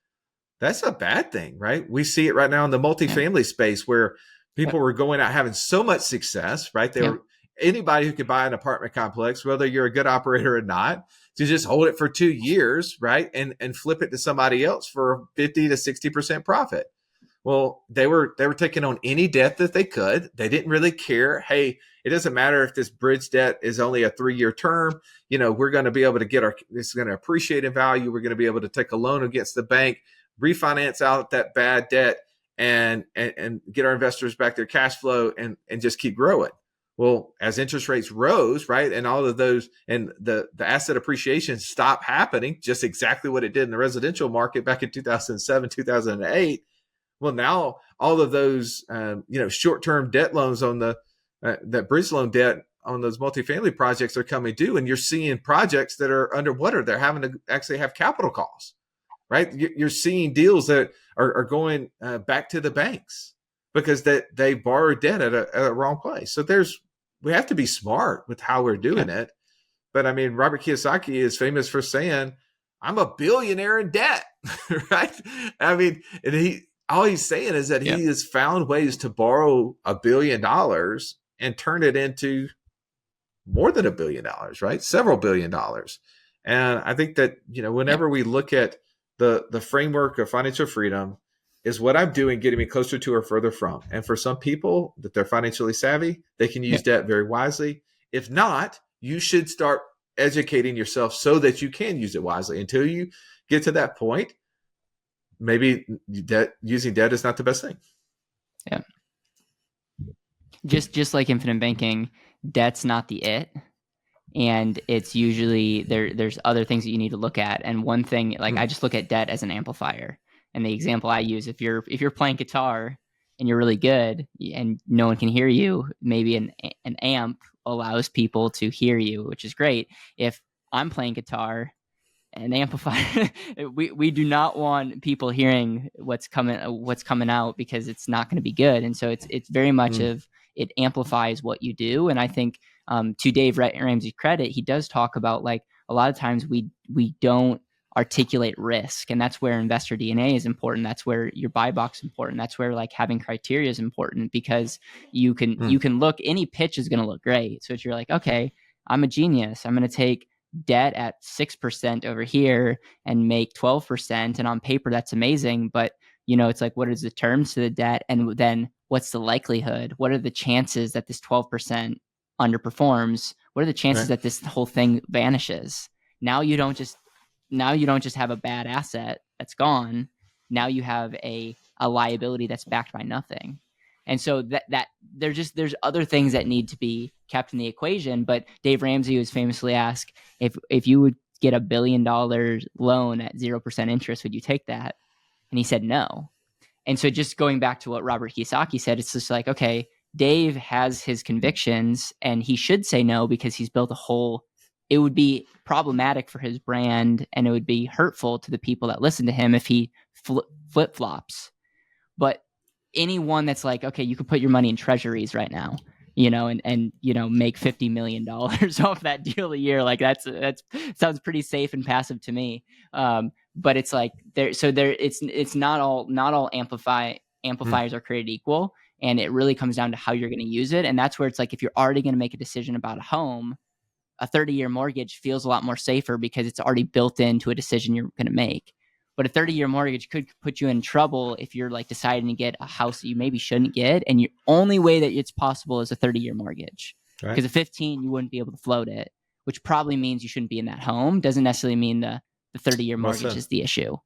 that's a bad thing, right? We see it right now in the multifamily space where people were going out having so much success, right? They were anybody who could buy an apartment complex, whether you're a good operator or not, to just hold it for 2 years, right? And flip it to somebody else for 50 to 60% profit. Well, they were taking on any debt that they could. They didn't really care. Hey, it doesn't matter if this bridge debt is only a 3-year term. We're going to be able to this is going to appreciate in value. We're going to be able to take a loan against the bank, refinance out that bad debt, and get our investors back their cash flow and just keep growing. Well, as interest rates rose, right, and all of those, and the asset appreciation stopped happening, just exactly what it did in the residential market back in 2007, 2008. Well, now all of those, short-term debt loans on that bridge loan debt on those multifamily projects are coming due, and you're seeing projects that are underwater. They're having to actually have capital calls, right? You're seeing deals that are going back to the banks because they borrowed debt at a wrong place. So we have to be smart with how we're doing it. But Robert Kiyosaki is famous for saying, "I'm a billionaire in debt," right? And all he's saying is that he has found ways to borrow $1 billion and turn it into more than $1 billion, right? Several $1 billion. And I think that, whenever we look at the framework of financial freedom, is what I'm doing getting me closer to or further from? And for some people that they're financially savvy, they can use debt very wisely. If not, you should start educating yourself so that you can use it wisely. Until you get to that point, maybe using debt is not the best thing. Yeah. Just like infinite banking, debt's not the it. And it's usually there's other things that you need to look at. And one thing, I just look at debt as an amplifier. And the example I use, if you're playing guitar and you're really good and no one can hear you, maybe an amp allows people to hear you, which is great. If I'm playing guitar, an amplifier, we do not want people hearing what's coming out, because it's not going to be good. And so it's very much of, it amplifies what you do. And I think to Dave Ramsey's credit, he does talk about, a lot of times we don't articulate risk, and that's where investor DNA is important. That's where your buy box is important. That's where having criteria is important, because you can look, any pitch is going to look great. So if you're like, okay, I'm a genius, I'm going to take debt at 6% over here and make 12%, and on paper that's amazing, but it's what is the terms to the debt, and then what's the likelihood, what are the chances that this 12% underperforms, what are the chances that this whole thing vanishes? Now you don't just have a bad asset that's gone, now you have a liability that's backed by nothing. And so that there's other things that need to be kept in the equation. But Dave Ramsey was famously asked, if you would get $1 billion loan at 0% interest. Would you take that? And he said no. And so just going back to what Robert Kiyosaki said, it's just like, okay, Dave has his convictions and he should say no because he's built it would be problematic for his brand and it would be hurtful to the people that listen to him if he flip-flops. But anyone that's like, okay, you could put your money in treasuries right now, and make $50 million off that deal a year. Like that's sounds pretty safe and passive to me. But it's like it's not all amplifiers are created equal. And it really comes down to how you're going to use it. And that's where it's like, if you're already going to make a decision about a home, a 30-year mortgage feels a lot more safer because it's already built into a decision you're going to make. But a 30-year mortgage could put you in trouble if you're like deciding to get a house that you maybe shouldn't get. And your only way that it's possible is a 30-year mortgage. Right. Because at 15, you wouldn't be able to float it, which probably means you shouldn't be in that home. Doesn't necessarily mean the 30-year mortgage is the issue.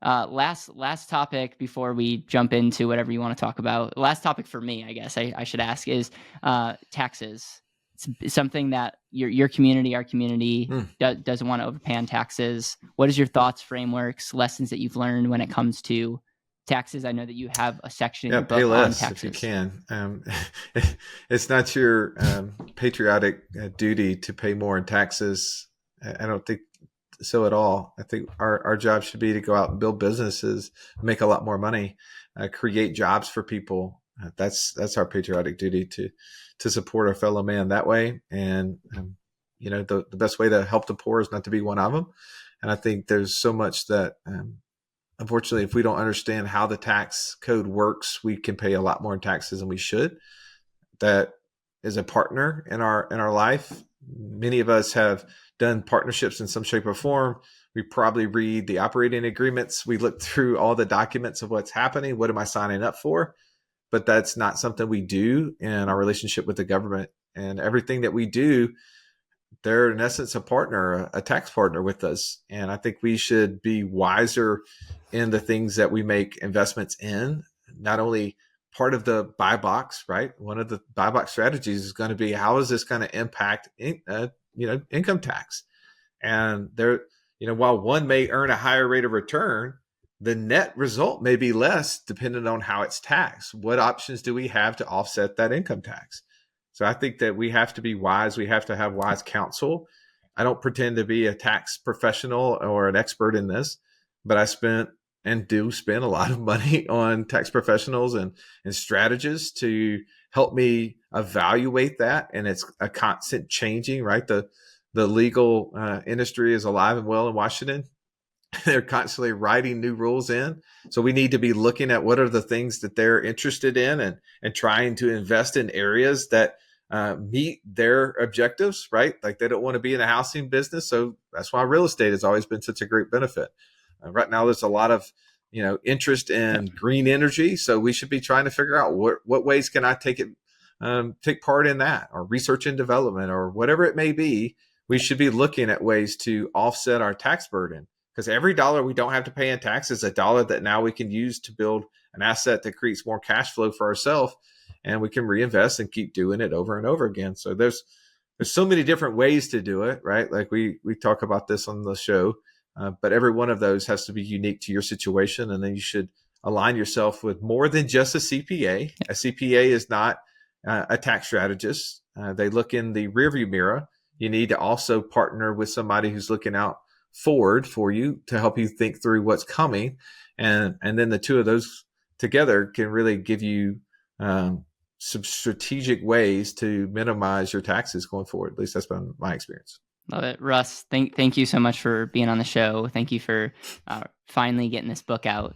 Last topic before we jump into whatever you want to talk about. Last topic for me, I guess I should ask, is taxes. It's something that your community, our community, doesn't want to overpay on taxes. What is your thoughts, frameworks, lessons that you've learned when it comes to taxes? I know that you have a section in your book pay less on taxes. if you can. It's not your patriotic duty to pay more in taxes. I don't think so at all. I think our job should be to go out and build businesses, make a lot more money, create jobs for people. That's our patriotic duty to support our fellow man that way. And, the best way to help the poor is not to be one of them. And I think there's so much that, unfortunately, if we don't understand how the tax code works, we can pay a lot more in taxes than we should. That is a partner in our life. Many of us have done partnerships in some shape or form. We probably read the operating agreements. We look through all the documents of what's happening. What am I signing up for? But that's not something we do in our relationship with the government. And everything that we do, they're in essence a partner, a tax partner with us. And I think we should be wiser in the things that we make investments in. Not only part of the buy box, right? One of the buy box strategies is going to be, how is this going to impact income tax? And while one may earn a higher rate of return, the net result may be less depending on how it's taxed. What options do we have to offset that income tax? So I think that we have to be wise. We have to have wise counsel. I don't pretend to be a tax professional or an expert in this, but I spent and do spend a lot of money on tax professionals and strategists to help me evaluate that. And it's a constant changing, right? The legal industry is alive and well in Washington. They're constantly writing new rules in. So we need to be looking at what are the things that they're interested in and trying to invest in areas that meet their objectives, right? Like they don't want to be in the housing business. So that's why real estate has always been such a great benefit. Right now, there's a lot of, interest in green energy. So we should be trying to figure out what ways can I take part in that, or research and development, or whatever it may be. We should be looking at ways to offset our tax burden. Because every dollar we don't have to pay in tax is a dollar that now we can use to build an asset that creates more cash flow for ourselves, and we can reinvest and keep doing it over and over again. So there's so many different ways to do it, right? Like we talk about this on the show, but every one of those has to be unique to your situation, and then you should align yourself with more than just a CPA. A CPA is not a tax strategist. They look in the rearview mirror. You need to also partner with somebody who's looking out forward for you to help you think through what's coming. And then the two of those together can really give you some strategic ways to minimize your taxes going forward. At least that's been my experience. Love it. Russ, thank you so much for being on the show. Thank you for finally getting this book out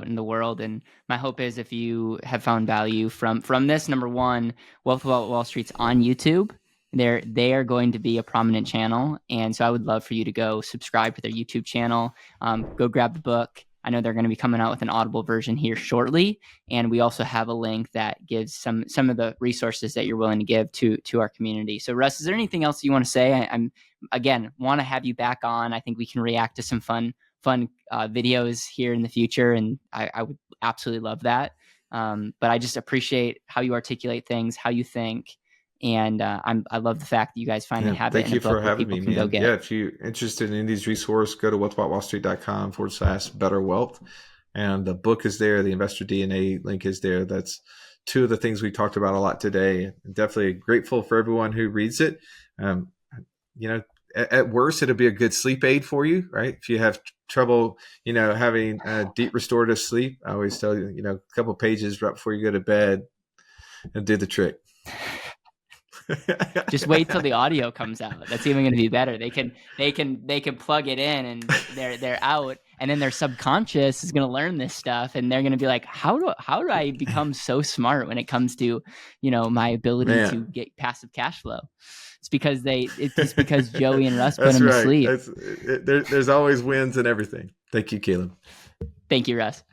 in the world. And my hope is, if you have found value from this, number one, Wealth Without Wall Street's on YouTube. They are going to be a prominent channel. And so I would love for you to go subscribe to their YouTube channel, go grab the book. I know they're going to be coming out with an Audible version here shortly. And we also have a link that gives some of the resources that you're willing to give to our community. So Russ, is there anything else you want to say? I'm again, want to have you back on. I think we can react to some fun videos here in the future. And I would absolutely love that. But I just appreciate how you articulate things, how you think. And I love the fact that you guys finally have it Thank in a you book for where having people me, can go man. get. Yeah, if you're interested in these resources, go to what'swallstreet.com/BetterWealth. And the book is there. The Investor DNA link is there. That's two of the things we talked about a lot today. Definitely grateful for everyone who reads it. Um, at worst, it'll be a good sleep aid for you, right? If you have trouble, having deep restorative sleep, I always tell you, a couple pages right before you go to bed and do the trick. Just wait till the audio comes out. That's even going to be better. They can plug it in and they're out, and then their subconscious is going to learn this stuff, and they're going to be like, how do I become so smart when it comes to, my ability to get passive cash flow? It's because Joey and Russ put them to sleep. There's always wins in everything. Thank you, Caleb. Thank you, Russ.